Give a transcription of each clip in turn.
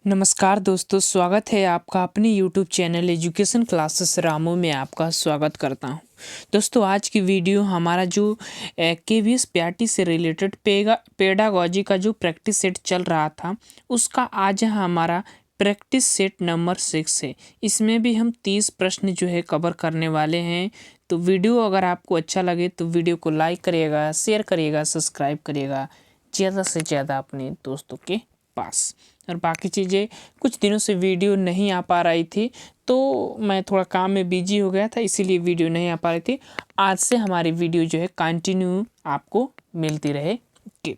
नमस्कार दोस्तों, स्वागत है आपका अपने YouTube channel education classes Ramu में आपका स्वागत करता हूं। दोस्तों, आज की वीडियो हमारा जो KVS PRT से रिलेटेड पेडागॉजी का जो प्रैक्टिस सेट चल रहा था, उसका आज हमारा प्रैक्टिस सेट नंबर 6 है। इसमें भी हम 30 प्रश्न जो है कवर करने वाले हैं। तो वीडियो अगर आपको अच्छा लगे तो वीडियो को लाइक करिएगा, शेयर करिएगा, सब्सक्राइब करिएगा ज़्यादा से ज़्यादा अपने दोस्तों के पास। और बाकी चीज़ें, कुछ दिनों से वीडियो नहीं आ पा रही थी तो मैं थोड़ा काम में बिजी हो गया था, इसीलिए वीडियो नहीं आ पा रही थी। आज से हमारी वीडियो जो है कंटिन्यू आपको मिलती रहेगी।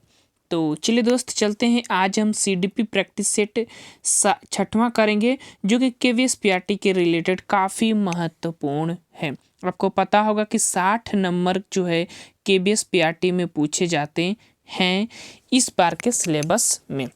तो चलिए दोस्त, चलते हैं। आज हम CDP प्रैक्टिस सेट 6वां करेंगे, जो कि KVS PRT के रिलेटेड काफ़ी महत्वपूर्ण है। आपको पता होगा कि 60 नंबर जो है KVS PRT में पूछे जाते हैं इस बार के सिलेबस में।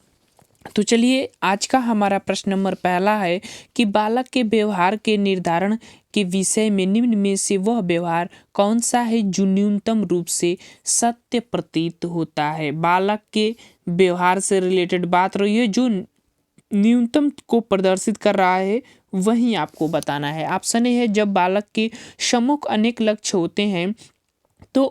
तो चलिए, आज का हमारा प्रश्न नंबर पहला है कि बालक के व्यवहार के निर्धारण के विषय में निम्न में से वह व्यवहार कौन सा है जो न्यूनतम रूप से सत्य प्रतीत होता है। बालक के व्यवहार से रिलेटेड बात रही है, जो न्यूनतम को प्रदर्शित कर रहा है वही आपको बताना है। ऑप्शन ए है, जब बालक के सम्मुख अनेक लक्ष्य होते हैं तो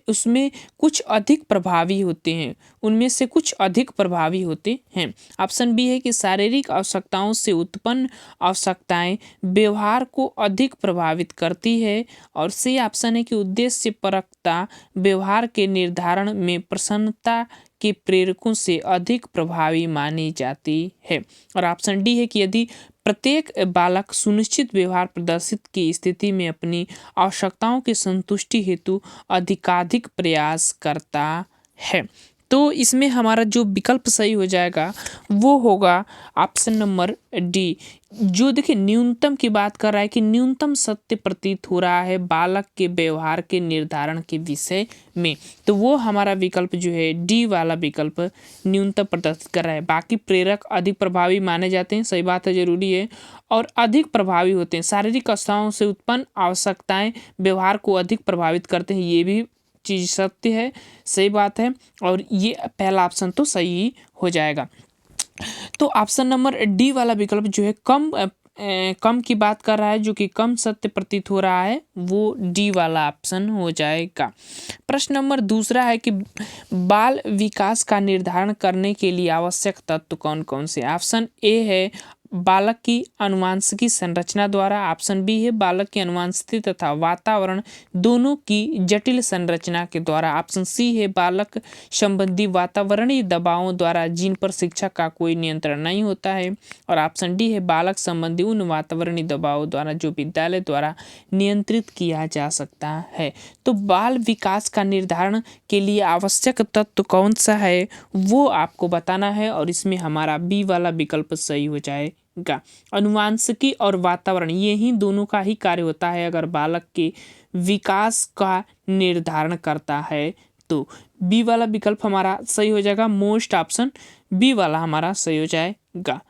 उसमें कुछ अधिक प्रभावी होते हैं, उनमें से कुछ अधिक प्रभावी होते हैं। ऑप्शन बी है कि शारीरिक आवश्यकताओं से उत्पन्न आवश्यकताएं व्यवहार को अधिक प्रभावित करती है। और सी ऑप्शन है कि उद्देश्य परकता व्यवहार के निर्धारण में प्रसन्नता के प्रेरकों से अधिक प्रभावी मानी जाती है। और ऑप्शन डी है कि यदि प्रत्येक बालक सुनिश्चित व्यवहार प्रदर्शित की स्थिति में अपनी आवश्यकताओं की संतुष्टि हेतु अधिकाधिक प्रयास करता है। तो इसमें हमारा जो विकल्प सही हो जाएगा वो होगा ऑप्शन नंबर डी, जो देखिए न्यूनतम की बात कर रहा है कि न्यूनतम सत्य प्रतीत हो रहा है बालक के व्यवहार के निर्धारण के विषय में। तो वो हमारा विकल्प जो है डी वाला विकल्प न्यूनतम प्रदर्शित कर रहा है। बाकी प्रेरक अधिक प्रभावी माने जाते हैं, सही बात है, जरूरी है, और अधिक प्रभावी होते हैं। शारीरिक अवस्थाओं से उत्पन्न आवश्यकताएं व्यवहार को अधिक प्रभावित करते हैं, ये भी चीज़ सत्य है, सही बात है। और ये पहला ऑप्शन तो सही हो जाएगा। तो ऑप्शन नंबर डी वाला विकल्प जो है कम की बात कर रहा है, जो कि कम सत्य प्रतीत हो रहा है, वो डी वाला ऑप्शन हो जाएगा। प्रश्न नंबर दूसरा है कि बाल विकास का निर्धारण करने के लिए आवश्यक तत्व कौन कौन से। ऑप्शन ए है बालक की अनुवांशिकी संरचना द्वारा। ऑप्शन बी है बालक की अनुवांशिकी तथा वातावरण दोनों की जटिल संरचना के द्वारा। ऑप्शन सी है बालक संबंधी वातावरणीय दबावों द्वारा जिन पर शिक्षक का कोई नियंत्रण नहीं होता है। और ऑप्शन डी है बालक संबंधी उन वातावरणीय दबावों द्वारा जो विद्यालय द्वारा नियंत्रित किया जा सकता है। तो बाल विकास का निर्धारण के लिए आवश्यक तत्व कौन सा है वो आपको बताना है, और इसमें हमारा बी वाला विकल्प सही हो जाएगा। अनुवांशिकी और वातावरण, ये ही दोनों का ही कार्य होता है अगर बालक के विकास का निर्धारण करता है। तो बी वाला विकल्प हमारा सही हो जाएगा। मोस्ट ऑप्शन बी वाला हमारा सही हो जाएगा।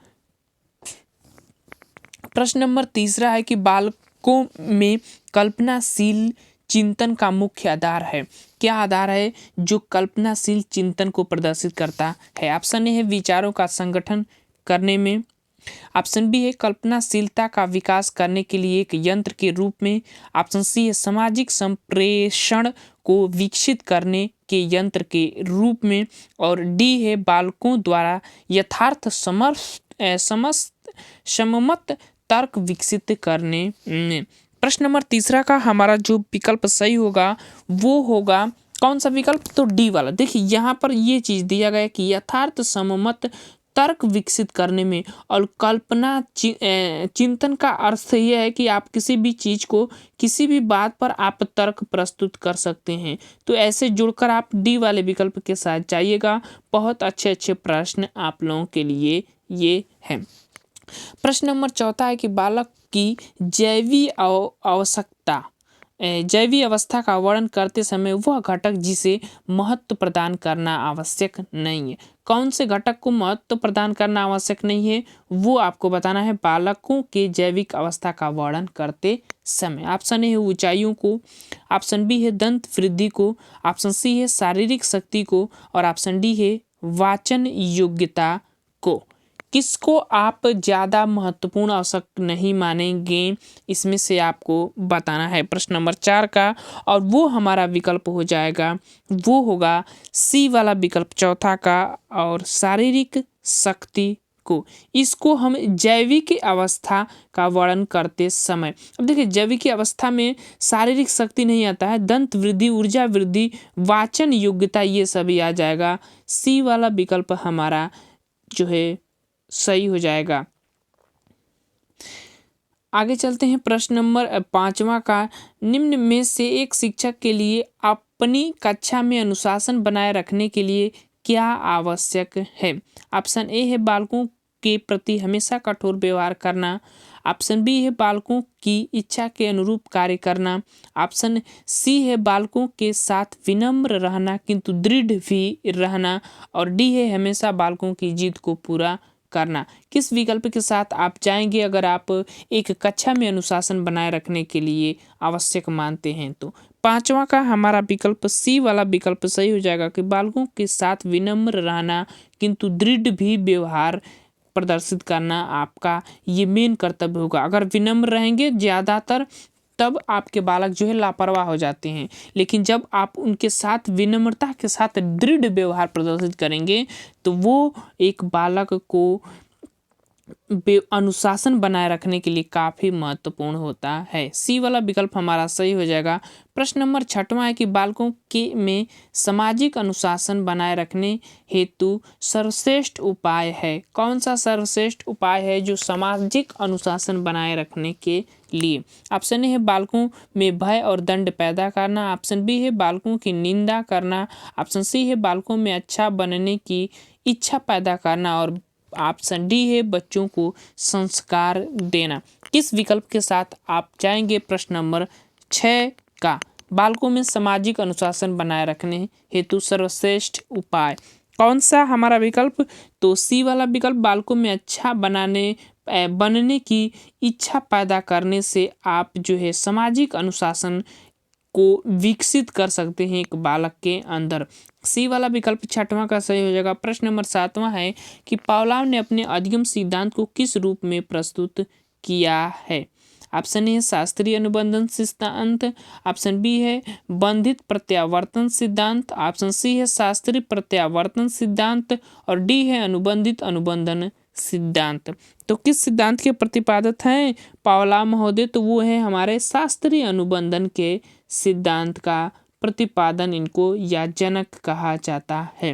प्रश्न नंबर तीसरा है कि बालकों में कल्पनाशील चिंतन का मुख्य आधार है। क्या आधार है जो कल्पनाशील चिंतन को प्रदर्शित करता है। ऑप्शन ए है विचारों का संगठन करने में। ऑप्शन बी है कल्पनाशीलता का विकास करने के लिए एक यंत्र के रूप में। ऑप्शन सी है सामाजिक संप्रेषण को विकसित करने के यंत्र के रूप में। और डी है बालकों द्वारा यथार्थ सममत तर्क विकसित करने में। प्रश्न नंबर तीसरा का हमारा जो विकल्प सही होगा वो होगा कौन सा विकल्प, तो डी वाला। देखिए यहाँ पर ये चीज़ दिया गया कि यथार्थ सममत तर्क विकसित करने में। और कल्पना चिंतन का अर्थ यह है कि आप किसी भी चीज़ को, किसी भी बात पर आप तर्क प्रस्तुत कर सकते हैं। तो ऐसे जुड़कर आप डी वाले विकल्प के साथ जाइएगा। बहुत अच्छे अच्छे प्रश्न आप लोगों के लिए ये हैं। प्रश्न नंबर चौथा है कि बालक की जैवी अवस्था का वर्णन करते समय वह घटक जिसे महत्व प्रदान करना आवश्यक नहीं है। कौन से घटक को महत्व प्रदान करना आवश्यक नहीं है वो आपको बताना है बालकों के जैविक अवस्था का वर्णन करते समय। ऑप्शन ए है ऊंचाइयों को, ऑप्शन बी है दंत वृद्धि को, ऑप्शन सी है शारीरिक शक्ति को, और ऑप्शन डी है वाचन योग्यता को। किसको आप ज़्यादा महत्वपूर्ण आवश्यक नहीं मानेंगे, इसमें से आपको बताना है प्रश्न नंबर 4 का। और वो हमारा विकल्प हो जाएगा, वो होगा सी वाला विकल्प चौथा का, और शारीरिक शक्ति को। इसको हम जैविक अवस्था का वर्णन करते समय, अब देखिए जैविक अवस्था में शारीरिक शक्ति नहीं आता है, दंत वृद्धि, ऊर्जा वृद्धि, वाचन योग्यता, ये सभी आ जाएगा। सी वाला विकल्प हमारा जो है सही हो जाएगा। आगे चलते हैं प्रश्न नंबर 5वां का। निम्न में से एक शिक्षक के लिए अपनी कक्षा में अनुशासन बनाए रखने के लिए क्या आवश्यक है? ऑप्शन ए है बालकों के प्रति हमेशा कठोर व्यवहार करना। ऑप्शन बी है बालकों की इच्छा के अनुरूप कार्य करना। ऑप्शन सी है बालकों के साथ विनम्र रहना किंतु दृढ़ भी रहना। और डी है हमेशा बालकों की जिद को पूरा करना। किस विकल्प के साथ आप जाएंगे अगर आप एक कक्षा में अनुशासन बनाए रखने के लिए आवश्यक मानते हैं? तो 5वां का हमारा विकल्प सी वाला विकल्प सही हो जाएगा कि बालकों के साथ विनम्र रहना किंतु दृढ़ भी व्यवहार प्रदर्शित करना आपका ये मेन कर्तव्य होगा। अगर विनम्र रहेंगे ज़्यादातर, तब आपके बालक जो है लापरवाह हो जाते हैं, लेकिन जब आप उनके साथ विनम्रता के साथ दृढ़ व्यवहार प्रदर्शित करेंगे तो वो एक बालक को अनुशासन बनाए रखने के लिए काफ़ी महत्वपूर्ण होता है। सी वाला विकल्प हमारा सही हो जाएगा। प्रश्न नंबर 6वां है कि बालकों के में सामाजिक अनुशासन बनाए रखने हेतु सर्वश्रेष्ठ उपाय है? कौन सा सर्वश्रेष्ठ उपाय है जो सामाजिक अनुशासन बनाए रखने के लिए? ऑप्शन ए है बालकों में भय और दंड पैदा करना। ऑप्शन बी है बालकों की निंदा करना। ऑप्शन सी है बालकों में अच्छा बनने की इच्छा पैदा करना। और ऑप्शन डी है बच्चों को संस्कार देना। किस विकल्प के साथ आप जाएंगे प्रश्न नंबर 6 का? बालकों में सामाजिक अनुशासन बनाए रखने हेतु सर्वश्रेष्ठ उपाय, कौन सा हमारा विकल्प? तो सी वाला विकल्प, बालकों में अच्छा बनने की इच्छा पैदा करने से आप जो है सामाजिक अनुशासन को विकसित कर सकते हैं एक बालक के अंदर। सी वाला विकल्प 6वां का सही हो जाएगा। प्रश्न नंबर 7वां है कि पावलोव ने अपने अधिगम सिद्धांत को किस रूप में प्रस्तुत किया है? ऑप्शन ए है शास्त्रीय अनुबंधन सिद्धांत। ऑप्शन बी है बंधित प्रत्यावर्तन सिद्धांत। ऑप्शन सी है शास्त्रीय प्रत्यावर्तन सिद्धांत। और डी है अनुबंधित अनुबंधन सिद्धांत। तो किस सिद्धांत के प्रतिपादक हैं पावलोव महोदय? तो वो है हमारे शास्त्रीय अनुबंधन के सिद्धांत का प्रतिपादन इनको या जनक कहा जाता है।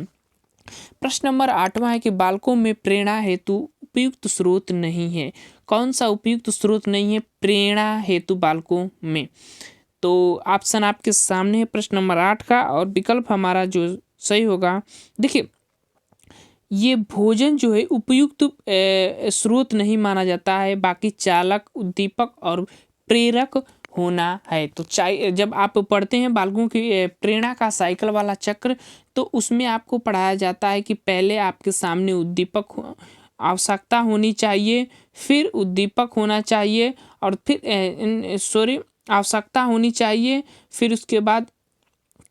प्रश्न नंबर 8वां है कि बालकों में प्रेरणा हेतु उपयुक्त स्रोत नहीं है? कौन सा उपयुक्त स्रोत नहीं है प्रेरणा हेतु बालकों में? तो ऑप्शन आपके सामने है प्रश्न नंबर 8 का, और विकल्प हमारा जो सही होगा, देखिए ये भोजन जो है उपयुक्त स्रोत नहीं माना जाता है, बाकी चालक, उद्दीपक और प्रेरक होना है। तो जब आप पढ़ते हैं बालकों की प्रेरणा का साइकिल वाला चक्र, तो उसमें आपको पढ़ाया जाता है कि पहले आपके सामने उद्दीपक आवश्यकता होनी चाहिए, फिर उद्दीपक होना चाहिए, और फिर आवश्यकता होनी चाहिए, फिर उसके बाद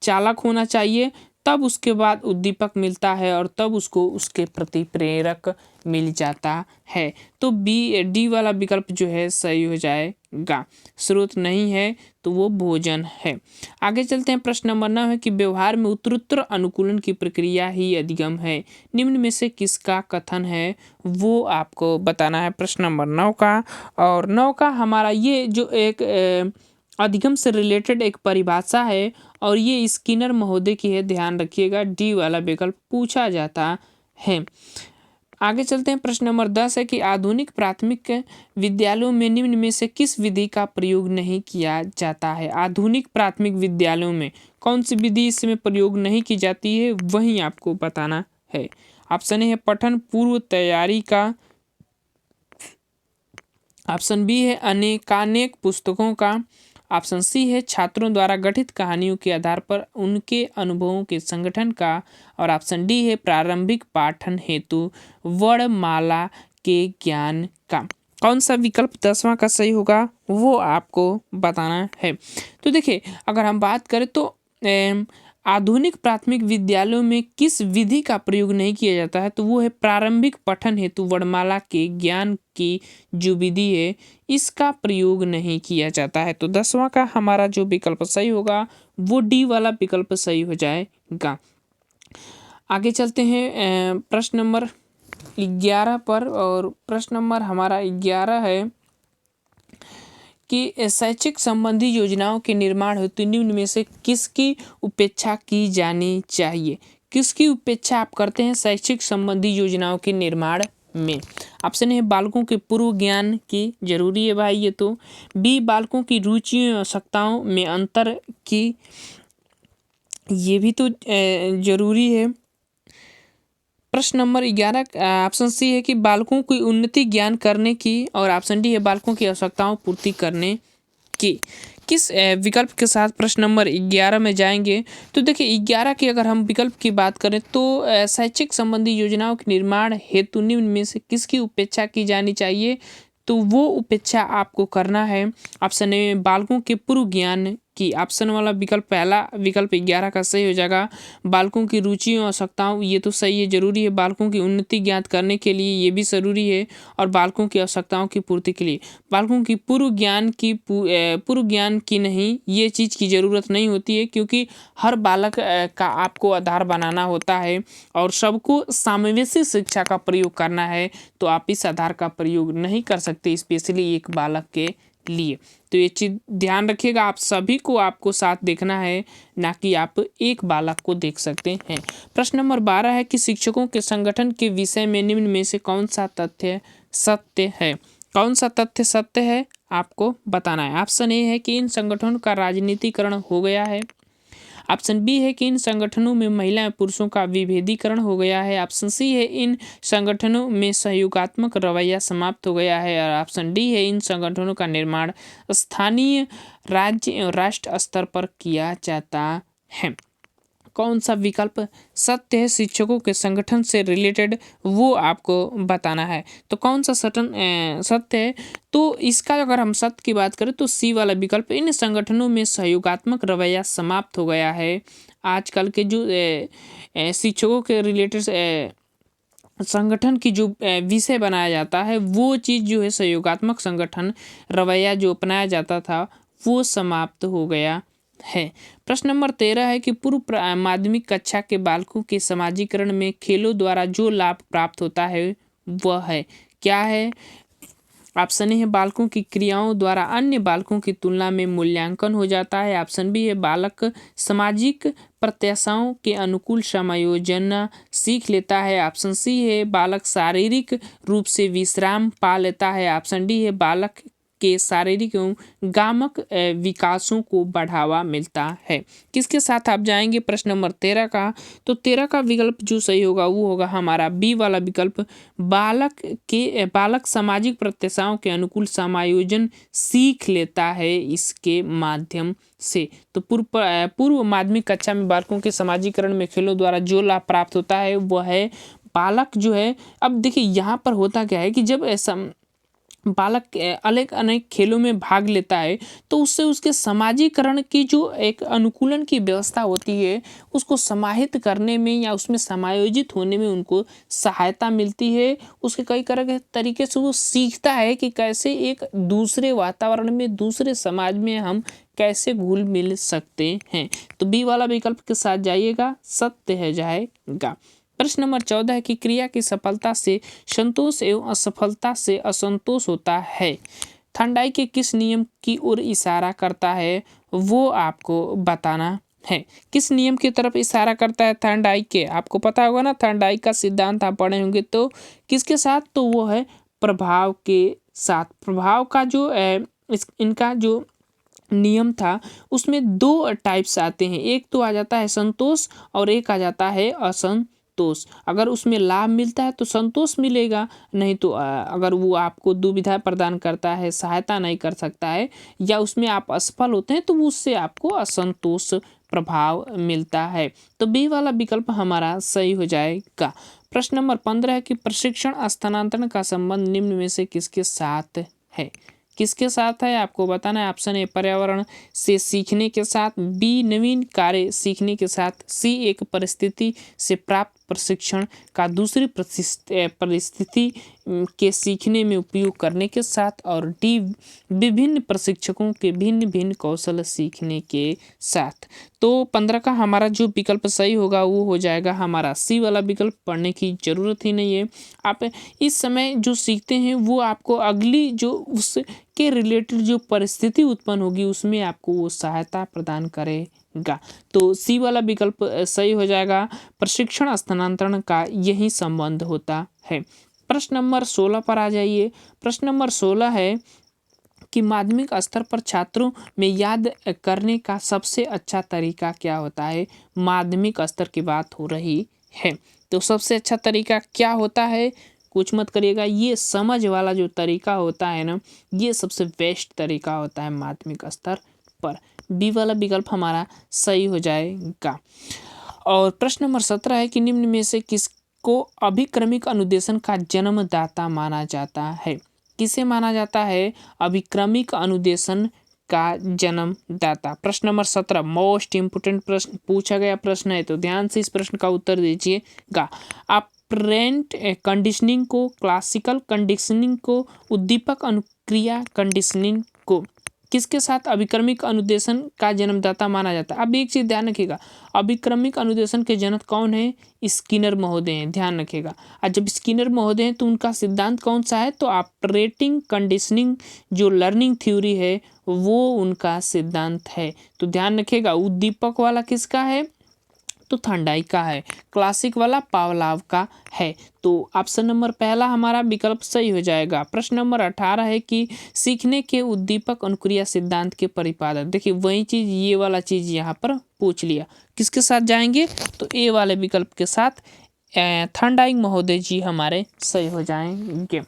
चालक होना चाहिए, तब उसके बाद उद्दीपक मिलता है, और तब उसको उसके प्रति प्रेरक मिल जाता है। तो डी वाला विकल्प जो है सही हो जाएगा। स्रोत नहीं है तो वो भोजन है। आगे चलते हैं। प्रश्न नंबर 9 है कि व्यवहार में उत्तरोत्तर अनुकूलन की प्रक्रिया ही अधिगम है। निम्न में से किसका कथन है वो आपको बताना है प्रश्न नंबर 9 का। और 9 का हमारा ये जो एक अधिगम से रिलेटेड एक परिभाषा है, और ये स्किनर महोदय की है, ध्यान रखिएगा। डी वाला विकल्प पूछा जाता है। आगे चलते हैं। प्रश्न नंबर 10 है कि आधुनिक प्राथमिक विद्यालयों में निम्न में से किस विधि का प्रयोग नहीं किया जाता है? आधुनिक प्राथमिक विद्यालयों में कौन सी विधि इसमें प्रयोग नहीं की जाती है, वही आपको बताना है। ऑप्शन ए है पठन पूर्व तैयारी का। ऑप्शन बी है अनेकानेक पुस्तकों का। ऑप्शन सी है छात्रों द्वारा गठित कहानियों के आधार पर उनके अनुभवों के संगठन का। और ऑप्शन डी है प्रारंभिक पाठन हेतु वर्णमाला के ज्ञान का। कौन सा विकल्प 10वां का सही होगा वो आपको बताना है। तो देखिए अगर हम बात करें तो आधुनिक प्राथमिक विद्यालयों में किस विधि का प्रयोग नहीं किया जाता है, तो वो है प्रारंभिक पठन हेतु वर्णमाला के ज्ञान की जो विधि है इसका प्रयोग नहीं किया जाता है। तो 10वां का हमारा जो विकल्प सही होगा वो डी वाला विकल्प सही हो जाएगा। आगे चलते हैं प्रश्न नंबर 11 पर, और प्रश्न नंबर हमारा 11 है कि शैक्षिक संबंधी योजनाओं के निर्माण हेतु निम्न में से किसकी उपेक्षा की जानी चाहिए। किसकी उपेक्षा आप करते हैं शैक्षिक संबंधी योजनाओं के निर्माण में। ऑप्शन है बालकों के पूर्व ज्ञान की जरूरी है भाई ये तो। बी बालकों की रुचियों और आवश्यकताओं में अंतर की, ये भी तो जरूरी है। प्रश्न नंबर 11 ऑप्शन सी है कि बालकों की उन्नति ज्ञान करने की, और ऑप्शन डी है बालकों की आवश्यकताओं पूर्ति करने की। किस विकल्प के साथ प्रश्न नंबर 11 में जाएंगे, तो देखिए 11 की अगर हम विकल्प की बात करें तो शैक्षिक संबंधी योजनाओं के निर्माण हेतु निम्न में से किसकी उपेक्षा की जानी चाहिए, तो वो उपेक्षा आपको करना है ऑप्शन ए बालकों के पूर्व ज्ञान की। ऑप्शन वाला विकल्प पहला विकल्प 11 का सही हो जाएगा। बालकों की रुचियों और आवश्यकताओं ये तो सही है, जरूरी है। बालकों की उन्नति ज्ञात करने के लिए ये भी ज़रूरी है, और बालकों की आवश्यकताओं की पूर्ति के लिए। बालकों की पूर्व ज्ञान की नहीं, ये चीज़ की ज़रूरत नहीं होती है, क्योंकि हर बालक का आपको आधार बनाना होता है और सबको समावेशी शिक्षा का प्रयोग करना है, तो आप इस आधार का प्रयोग नहीं कर सकते स्पेशली एक बालक के लिए। तो ये चीज़ ध्यान रखिएगा, आप सभी को आपको साथ देखना है, ना कि आप एक बालक को देख सकते हैं। प्रश्न नंबर 12 है कि शिक्षकों के संगठन के विषय में निम्न में से कौन सा तथ्य सत्य है। कौन सा तथ्य सत्य है आपको बताना है। ऑप्शन ए है कि इन संगठनों का राजनीतिकरण हो गया है। ऑप्शन बी है कि इन संगठनों में महिला पुरुषों का विभेदीकरण हो गया है। ऑप्शन सी है इन संगठनों में सहयोगात्मक रवैया समाप्त हो गया है, और ऑप्शन डी है इन संगठनों का निर्माण स्थानीय, राज्य और राष्ट्र स्तर पर किया जाता है। कौन सा विकल्प सत्य है शिक्षकों के संगठन से रिलेटेड, वो आपको बताना है। तो कौन सा सत्य है, तो इसका अगर हम सत्य की बात करें तो सी वाला विकल्प, इन संगठनों में सहयोगात्मक रवैया समाप्त हो गया है। आजकल के जो शिक्षकों के रिलेटेड संगठन की जो विषय बनाया जाता है, वो चीज़ जो है सहयोगात्मक संगठन रवैया जो अपनाया जाता था वो समाप्त हो गया है। प्रश्न नंबर 13 है कि पूर्व माध्यमिक कक्षा के बालकों के समाजीकरण में खेलों द्वारा जो लाभ प्राप्त होता है वह है, क्या है। ऑप्शन ए है बालकों की क्रियाओं द्वारा अन्य बालकों की तुलना में मूल्यांकन हो जाता है। ऑप्शन बी है बालक सामाजिक प्रत्याशाओं के अनुकूल समायोजन सीख लेता है। ऑप्शन सी है बालक शारीरिक रूप से विश्राम पा लेता है। ऑप्शन डी है बालक के शारीरिक एवं गामक विकासों को बढ़ावा मिलता है। किसके साथ आप जाएंगे प्रश्न नंबर 13 का, तो 13 का विकल्प जो सही होगा वो होगा हमारा बी वाला विकल्प, बालक सामाजिक प्रत्याशाओं के अनुकूल समायोजन सीख लेता है इसके माध्यम से। तो पूर्व माध्यमिक कक्षा में बालकों के समाजीकरण में खेलों द्वारा जो लाभ प्राप्त होता है वह है बालक जो है, अब देखिए यहाँ पर होता क्या है कि जब ऐसा बालक अलग अनेक खेलों में भाग लेता है तो उससे उसके समाजीकरण की जो एक अनुकूलन की व्यवस्था होती है उसको समाहित करने में या उसमें समायोजित होने में उनको सहायता मिलती है। उसके कई तरह के तरीके से वो सीखता है कि कैसे एक दूसरे वातावरण में, दूसरे समाज में हम कैसे घुल मिल सकते हैं। तो बी वाला विकल्प के साथ जाइएगा, सत्य है जाएगा। प्रश्न नंबर 14 है कि क्रिया की सफलता से संतोष एवं असफलता से असंतोष होता है, थर्नडाइक के किस नियम की ओर इशारा करता है, वो आपको बताना है। किस नियम की तरफ इशारा करता है थर्नडाइक के, आपको पता होगा ना, थर्नडाइक का सिद्धांत आप पढ़े होंगे। तो किसके साथ, तो वो है प्रभाव के साथ। प्रभाव का जो इनका जो नियम था उसमें दो टाइप्स आते हैं, एक तो आ जाता है संतोष और एक आ जाता है असंतोष। अगर उसमें लाभ मिलता है तो संतोष मिलेगा, नहीं तो अगर वो आपको दुविधा प्रदान करता है, सहायता नहीं कर सकता है, या उसमें आप असफल होते हैं तो उससे आपको असंतोष प्रभाव मिलता है। तो बी वाला विकल्प हमारा सही हो जाएगा। प्रश्न नंबर 15 है कि प्रशिक्षण स्थानांतरण का संबंध निम्न में से किसके साथ है, किसके साथ है आपको बताना है। ऑप्शन ए पर्यावरण से सीखने के साथ, बी नवीन कार्य सीखने के साथ, सी एक परिस्थिति से प्राप्त प्रशिक्षण का दूसरी परिस्थिति के सीखने में उपयोग करने के साथ, और डी विभिन्न प्रशिक्षकों के भिन्न भिन्न कौशल सीखने के साथ। तो 15 का हमारा जो विकल्प सही होगा वो हो जाएगा हमारा सी वाला विकल्प। पढ़ने की ज़रूरत ही नहीं है। आप इस समय जो सीखते हैं वो आपको अगली जो उसके रिलेटेड जो परिस्थिति उत्पन्न होगी उसमें आपको वो सहायता प्रदान करेगा। तो सी वाला विकल्प सही हो जाएगा। प्रशिक्षण स्थानांतरण का यही संबंध होता है। प्रश्न नंबर 16 पर आ जाइए। प्रश्न नंबर 16 है कि माध्यमिक स्तर पर छात्रों में याद करने का सबसे अच्छा तरीका क्या होता है। माध्यमिक स्तर की बात हो रही है तो सबसे अच्छा तरीका क्या होता है, कुछ मत करिएगा। ये समझ वाला जो तरीका होता है ना, ये सबसे बेस्ट तरीका होता है माध्यमिक स्तर पर। बी वाला विकल्प हमारा सही हो जाएगा। और प्रश्न नंबर 17 है कि निम्न में से किसको अभिक्रमिक अनुदेशन का जन्मदाता माना जाता है। किसे माना जाता है अभिक्रमिक अनुदेशन का जन्मदाता। प्रश्न नंबर 17 मोस्ट इम्पोर्टेंट प्रश्न पूछा गया प्रश्न है, तो ध्यान से इस प्रश्न का उत्तर दीजिएगा। ऑपरेंट कंडीशनिंग को, क्लासिकल कंडीशनिंग को, उद्दीपक अनुक्रिया कंडीशनिंग को किसके साथ अभिक्रमिक अनुदेशन का जन्मदाता माना जाता है। अब एक चीज ध्यान रखिएगा, अभिक्रमिक अनुदेशन के जनक कौन है, स्किनर महोदय हैं, ध्यान रखिएगा। और जब स्किनर महोदय हैं तो उनका सिद्धांत कौन सा है, तो ऑपरेटिंग कंडीशनिंग जो लर्निंग थ्योरी है वो उनका सिद्धांत है। तो ध्यान रखिएगा उद्दीपक वाला किसका है, तो थॉर्नडाइक का है। क्लासिक वाला पावलाव का है। तो ऑप्शन नंबर पहला हमारा विकल्प सही हो जाएगा। प्रश्न नंबर 18 है कि सीखने के उद्दीपक अनुक्रिया सिद्धांत के परिपादक। देखिए वही चीज ये वाला चीज यहाँ पर पूछ लिया, किसके साथ जाएंगे, तो ए वाले विकल्प के साथ थॉर्नडाइक महोदय जी हमारे सही हो जाएंगे।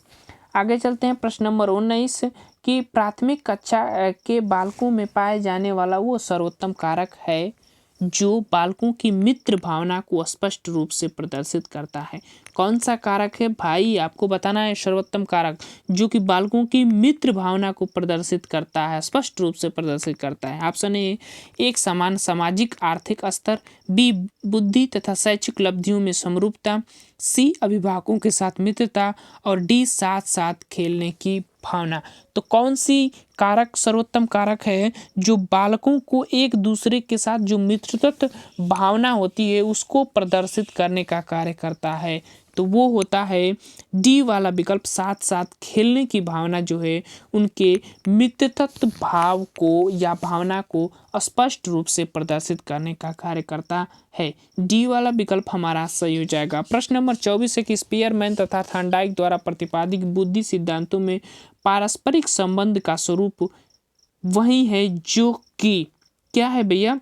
आगे चलते हैं। प्रश्न नंबर 19 कि प्राथमिक कक्षा के बालकों में पाए जाने वाला वो सर्वोत्तम कारक है जो बालकों की मित्र भावना को स्पष्ट रूप से प्रदर्शित करता है। कौन सा कारक है भाई, आपको बताना है। सर्वोत्तम कारक जो कि बालकों की मित्र भावना को प्रदर्शित करता है, स्पष्ट रूप से प्रदर्शित करता है। ऑप्शन ए एक समान सामाजिक आर्थिक स्तर, बी बुद्धि तथा शैक्षिक उपलब्धियों में समरूपता, सी अभिभावकों के साथ मित्रता, और डी साथ साथ खेलने की भावना। तो कौन सी कारक सर्वोत्तम कारक है जो बालकों को एक दूसरे के साथ जो मित्रत्व भावना होती है उसको प्रदर्शित करने का कार्य करता है, तो वो होता है डी वाला विकल्प, साथ साथ खेलने की भावना जो है उनके मित्रत्व भाव को या भावना को स्पष्ट रूप से प्रदर्शित करने का कार्य करता है। डी वाला विकल्प हमारा सही हो जाएगा। प्रश्न नंबर 24 है कि स्पीयरमैन तथा थॉर्नडाइक द्वारा प्रतिपादित बुद्धि सिद्धांतों में पारस्परिक संबंध का स्वरूप वही है जो कि क्या है भैया।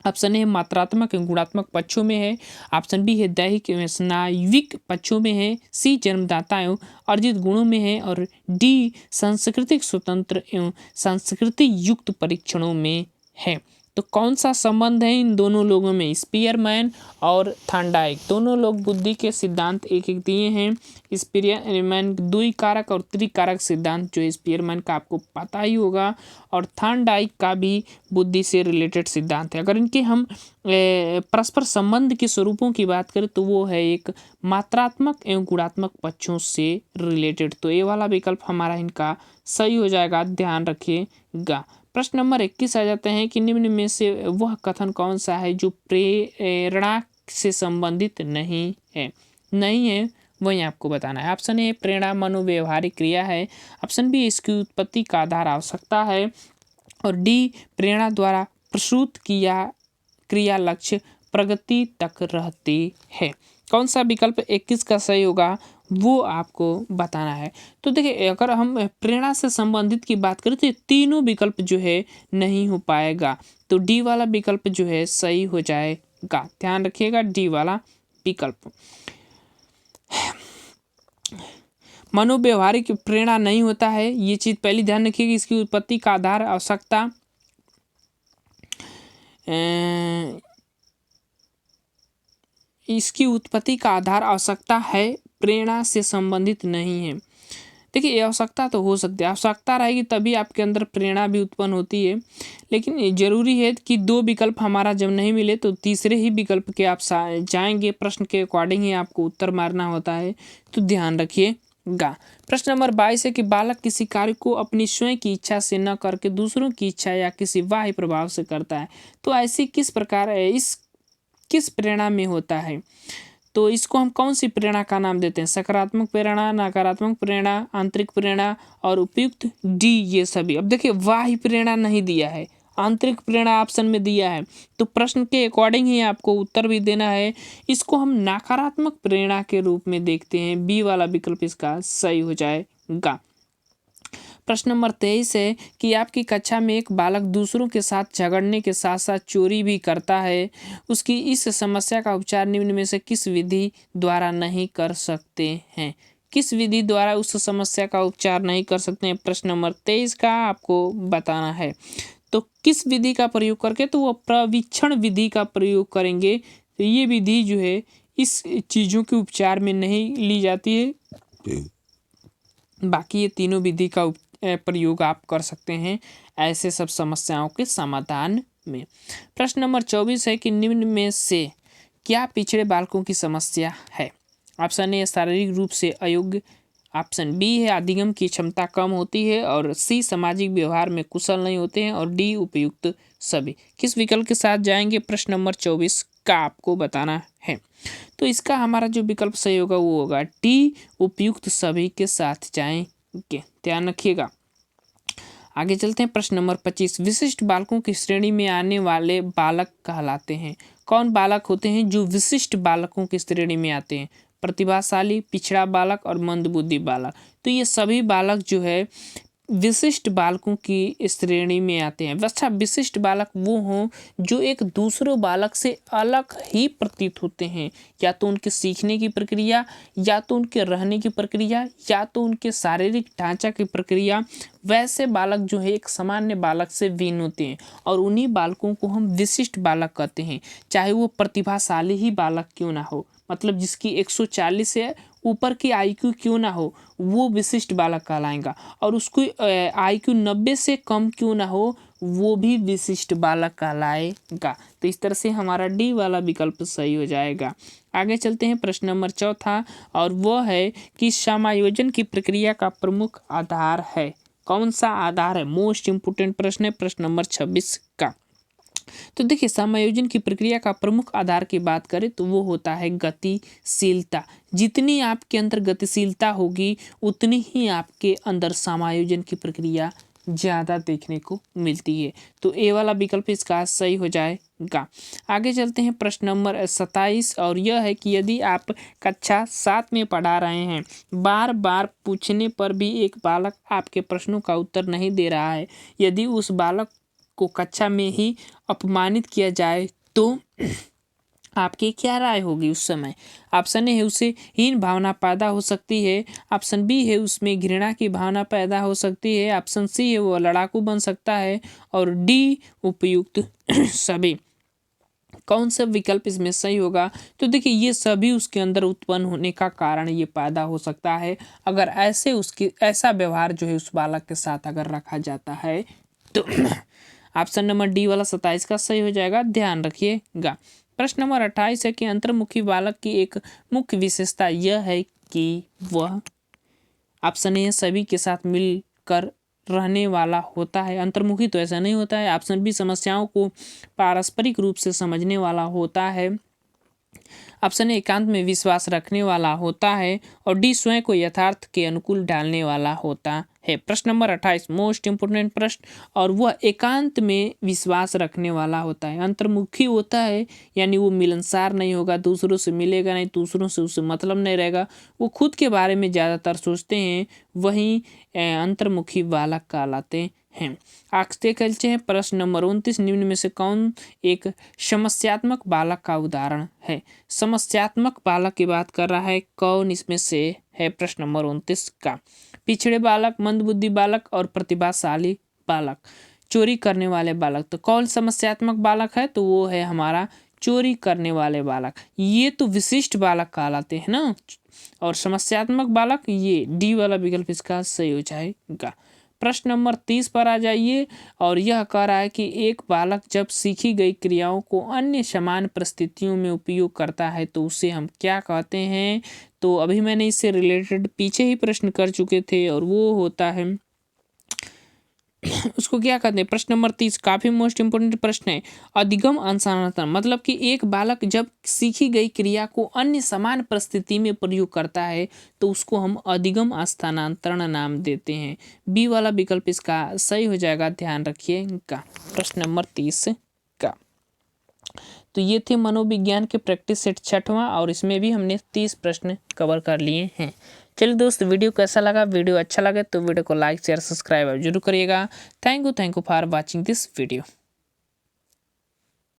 ऑप्शन ए मात्रात्मक एवं गुणात्मक पक्षों में है, ऑप्शन बी है दैहिक एवं स्नायुविक पक्षों में है, सी जन्मदाता एवं अर्जित गुणों में है, और डी सांस्कृतिक स्वतंत्र एवं सांस्कृतिक युक्त परीक्षणों में है। तो कौन सा संबंध है इन दोनों लोगों में, स्पीयरमैन और थॉर्नडाइक दोनों लोग बुद्धि के सिद्धांत एक एक दिए हैं। स्पीयरमैन द्विकारक और त्रिकारक सिद्धांत जो स्पीयरमैन का आपको पता ही होगा, और थॉर्नडाइक का भी बुद्धि से रिलेटेड सिद्धांत है। अगर इनके हम परस्पर संबंध के स्वरूपों की बात करें तो वो है एक मात्रात्मक एवं गुणात्मक पक्षों से रिलेटेड। तो ये वाला विकल्प हमारा इनका सही हो जाएगा, ध्यान रखिएगा। प्रश्न नंबर 21 आ जाते हैं कि निम्न में से वह कथन कौन सा है जो प्रेरणा से संबंधित नहीं है वही आपको बताना है। ऑप्शन ए प्रेरणा मनोव्यवहारिक क्रिया है, ऑप्शन बी इसकी उत्पत्ति का आधार आवश्यकता है, और डी प्रेरणा द्वारा प्रसूत किया क्रिया लक्ष्य प्रगति तक रहती है। कौन सा विकल्प 21 का सही होगा वो आपको बताना है। तो देखिए अगर हम प्रेरणा से संबंधित की बात करें तो तीनों विकल्प जो है नहीं हो पाएगा, तो डी वाला विकल्प जो है सही हो जाएगा। ध्यान रखिएगा डी वाला विकल्प। मनोव्यवहारिक प्रेरणा नहीं होता है, ये चीज पहले ध्यान रखिएगा। इसकी उत्पत्ति का आधार आवश्यकता इसकी उत्पत्ति का आधार आवश्यकता है, प्रेरणा से संबंधित नहीं है। देखिए आवश्यकता तो हो सकती है, आवश्यकता रहेगी तभी आपके अंदर प्रेरणा भी उत्पन्न होती है, लेकिन ज़रूरी है कि दो विकल्प हमारा जब नहीं मिले तो तीसरे ही विकल्प के आप जाएंगे, प्रश्न के अकॉर्डिंग ही आपको उत्तर मारना होता है, तो ध्यान रखिएगा। प्रश्न नंबर 22 है कि बालक किसी कार्य को अपनी स्वयं की इच्छा से न करके दूसरों की इच्छा या किसी बाह्य प्रभाव से करता है, तो ऐसी किस प्रकार इस किस प्रेरणा में होता है, तो इसको हम कौन सी प्रेरणा का नाम देते हैं? सकारात्मक प्रेरणा, नकारात्मक प्रेरणा, आंतरिक प्रेरणा और उपयुक्त डी ये सभी। अब देखिए बाह्य प्रेरणा नहीं दिया है, आंतरिक प्रेरणा ऑप्शन में दिया है, तो प्रश्न के अकॉर्डिंग ही आपको उत्तर भी देना है। इसको हम नकारात्मक प्रेरणा के रूप में देखते हैं, बी वाला विकल्प इसका सही हो जाएगा। प्रश्न नंबर 23 है कि आपकी कक्षा में एक बालक दूसरों के साथ झगड़ने के साथ साथ चोरी भी करता है, उसकी इस समस्या का उपचार निम्न में से किस विधि द्वारा नहीं कर सकते हैं? किस विधि द्वारा उस समस्या का उपचार नहीं कर सकते हैं? प्रश्न नंबर 23 का आपको बताना है। तो किस विधि का प्रयोग करके, तो वो प्रवीक्षण विधि का प्रयोग करेंगे। तो ये विधि जो है इस चीज़ों के उपचार में नहीं ली जाती है, बाकी ये तीनों विधि का प्रयोग आप कर सकते हैं ऐसे सब समस्याओं के समाधान में। प्रश्न नंबर 24 है कि निम्न में से क्या पिछड़े बालकों की समस्या है? ऑप्शन ए शारीरिक रूप से अयोग्य, ऑप्शन बी है अधिगम की क्षमता कम होती है, और सी सामाजिक व्यवहार में कुशल नहीं होते हैं, और डी उपयुक्त सभी। किस विकल्प के साथ जाएंगे? प्रश्न नंबर 24 का आपको बताना है। तो इसका हमारा जो विकल्प सही होगा वो होगा डी उपयुक्त सभी के साथ जाएंगे, ध्यान रखिएगा। आगे चलते हैं। प्रश्न नंबर 25 विशिष्ट बालकों की श्रेणी में आने वाले बालक कहलाते हैं। कौन बालक होते हैं जो विशिष्ट बालकों की श्रेणी में आते हैं? प्रतिभाशाली, पिछड़ा बालक और मंदबुद्धि बालक। तो ये सभी बालक जो है विशिष्ट बालकों की श्रेणी में आते हैं। अच्छा, विशिष्ट बालक वो हों जो एक दूसरे बालक से अलग ही प्रतीत होते हैं, या तो उनके सीखने की प्रक्रिया, या तो उनके रहने की प्रक्रिया, या तो उनके शारीरिक ढांचा की प्रक्रिया। वैसे बालक जो है एक सामान्य बालक से भिन्न होते हैं, और उन्हीं बालकों को हम विशिष्ट बालक कहते हैं, चाहे वो प्रतिभाशाली ही बालक क्यों ना हो, मतलब जिसकी 140 से ऊपर की आईक्यू क्यों ना हो, वो विशिष्ट बालक कहलाएगा, और उसको आईक्यू 90 से कम क्यों ना हो, वो भी विशिष्ट बालक कहलाएगा। तो इस तरह से हमारा डी वाला विकल्प सही हो जाएगा। आगे चलते हैं। प्रश्न नंबर 4 और वह है कि समायोजन की प्रक्रिया का प्रमुख आधार है। कौन सा आधार है? मोस्ट इम्पोर्टेंट प्रश्न है प्रश्न नंबर 26 का। तो देखिए समायोजन की प्रक्रिया का प्रमुख आधार की बात करें तो वो होता है गतिशीलता। जितनी आपके अंदर गतिशीलता होगी उतनी ही आपके अंदर समायोजन की प्रक्रिया ज़्यादा देखने को मिलती है। तो ए वाला विकल्प इसका सही हो जाएगा। आगे चलते हैं। प्रश्न नंबर 27 और यह है कि यदि आप कक्षा 7 में पढ़ा रहे हैं, बार बार पूछने पर भी एक बालक आपके प्रश्नों का उत्तर नहीं दे रहा है, यदि उस बालक को कक्षा में ही अपमानित किया जाए तो आपकी क्या राय होगी उस समय? ऑप्शन ए है उसे हीन भावना पैदा हो सकती है, ऑप्शन बी है उसमें घृणा की भावना पैदा हो सकती है, ऑप्शन सी है वो लड़ाकू बन सकता है, और डी उपयुक्त सभी। कौन सा विकल्प इसमें सही होगा? तो देखिए ये सभी उसके अंदर उत्पन्न होने का कारण ये पैदा हो सकता है अगर ऐसा व्यवहार जो है उस बालक के साथ अगर रखा जाता है तो। ऑप्शन नंबर डी वाला 27 का सही हो जाएगा, ध्यान रखिएगा। प्रश्न नंबर 28 है कि अंतर्मुखी बालक की एक मुख्य विशेषता यह है कि वह, ऑप्शन ए सभी के साथ मिलकर रहने वाला होता है, अंतर्मुखी तो ऐसा नहीं होता है, ऑप्शन बी समस्याओं को पारस्परिक रूप से समझने वाला होता है, ऑप्शन ए एकांत में विश्वास रखने वाला होता है, और डी स्वयं को यथार्थ के अनुकूल ढालने वाला होता है। प्रश्न नंबर 28 मोस्ट इंपोर्टेंट प्रश्न, और वह एकांत में विश्वास रखने वाला होता है। अंतर्मुखी होता है यानी वो मिलनसार नहीं होगा, दूसरों से मिलेगा नहीं, दूसरों से उसे मतलब नहीं रहेगा, वो खुद के बारे में ज़्यादातर सोचते हैं, वहीं अंतर्मुखी बालक कहलाते हैं। आगे चलते हैं। प्रश्न नंबर 29 निम्न में से कौन एक समस्यात्मक बालक का उदाहरण है? समस्यात्मक बालक की बात कर रहा है, कौन इसमें से है? प्रश्न नंबर 29 का पिछड़े बालक, मंदबुद्धि बालक और प्रतिभाशाली बालक, चोरी करने वाले बालक। तो कौन समस्यात्मक बालक है? तो वो है हमारा चोरी करने वाले बालक। ये तो विशिष्ट बालक कहलाते हैं ना, और समस्यात्मक बालक, ये डी वाला विकल्प इसका सही हो जाएगा। प्रश्न नंबर 30 पर आ जाइए और यह कह रहा है कि एक बालक जब सीखी गई क्रियाओं को अन्य समान परिस्थितियों में उपयोग करता है तो उसे हम क्या कहते हैं। तो अभी मैंने इससे रिलेटेड पीछे ही प्रश्न कर चुके थे और वो होता है उसको क्या कहते हैं। प्रश्न नंबर 30 काफ़ी मोस्ट इंपोर्टेंट प्रश्न है। अधिगम अंशांतरण मतलब कि एक बालक जब सीखी गई क्रिया को अन्य समान परिस्थिति में प्रयोग करता है तो उसको हम अधिगम स्थानांतरण नाम देते हैं। बी वाला विकल्प इसका सही हो जाएगा, ध्यान रखिएगा। प्रश्न नंबर 30 का तो ये थे मनोविज्ञान के प्रैक्टिस सेट 6वां और इसमें भी हमने 30 प्रश्न कवर कर लिए हैं। चलिए दोस्त, वीडियो कैसा लगा? वीडियो अच्छा लगे तो वीडियो को लाइक शेयर सब्सक्राइब जरूर करिएगा। Thank you for watching this video.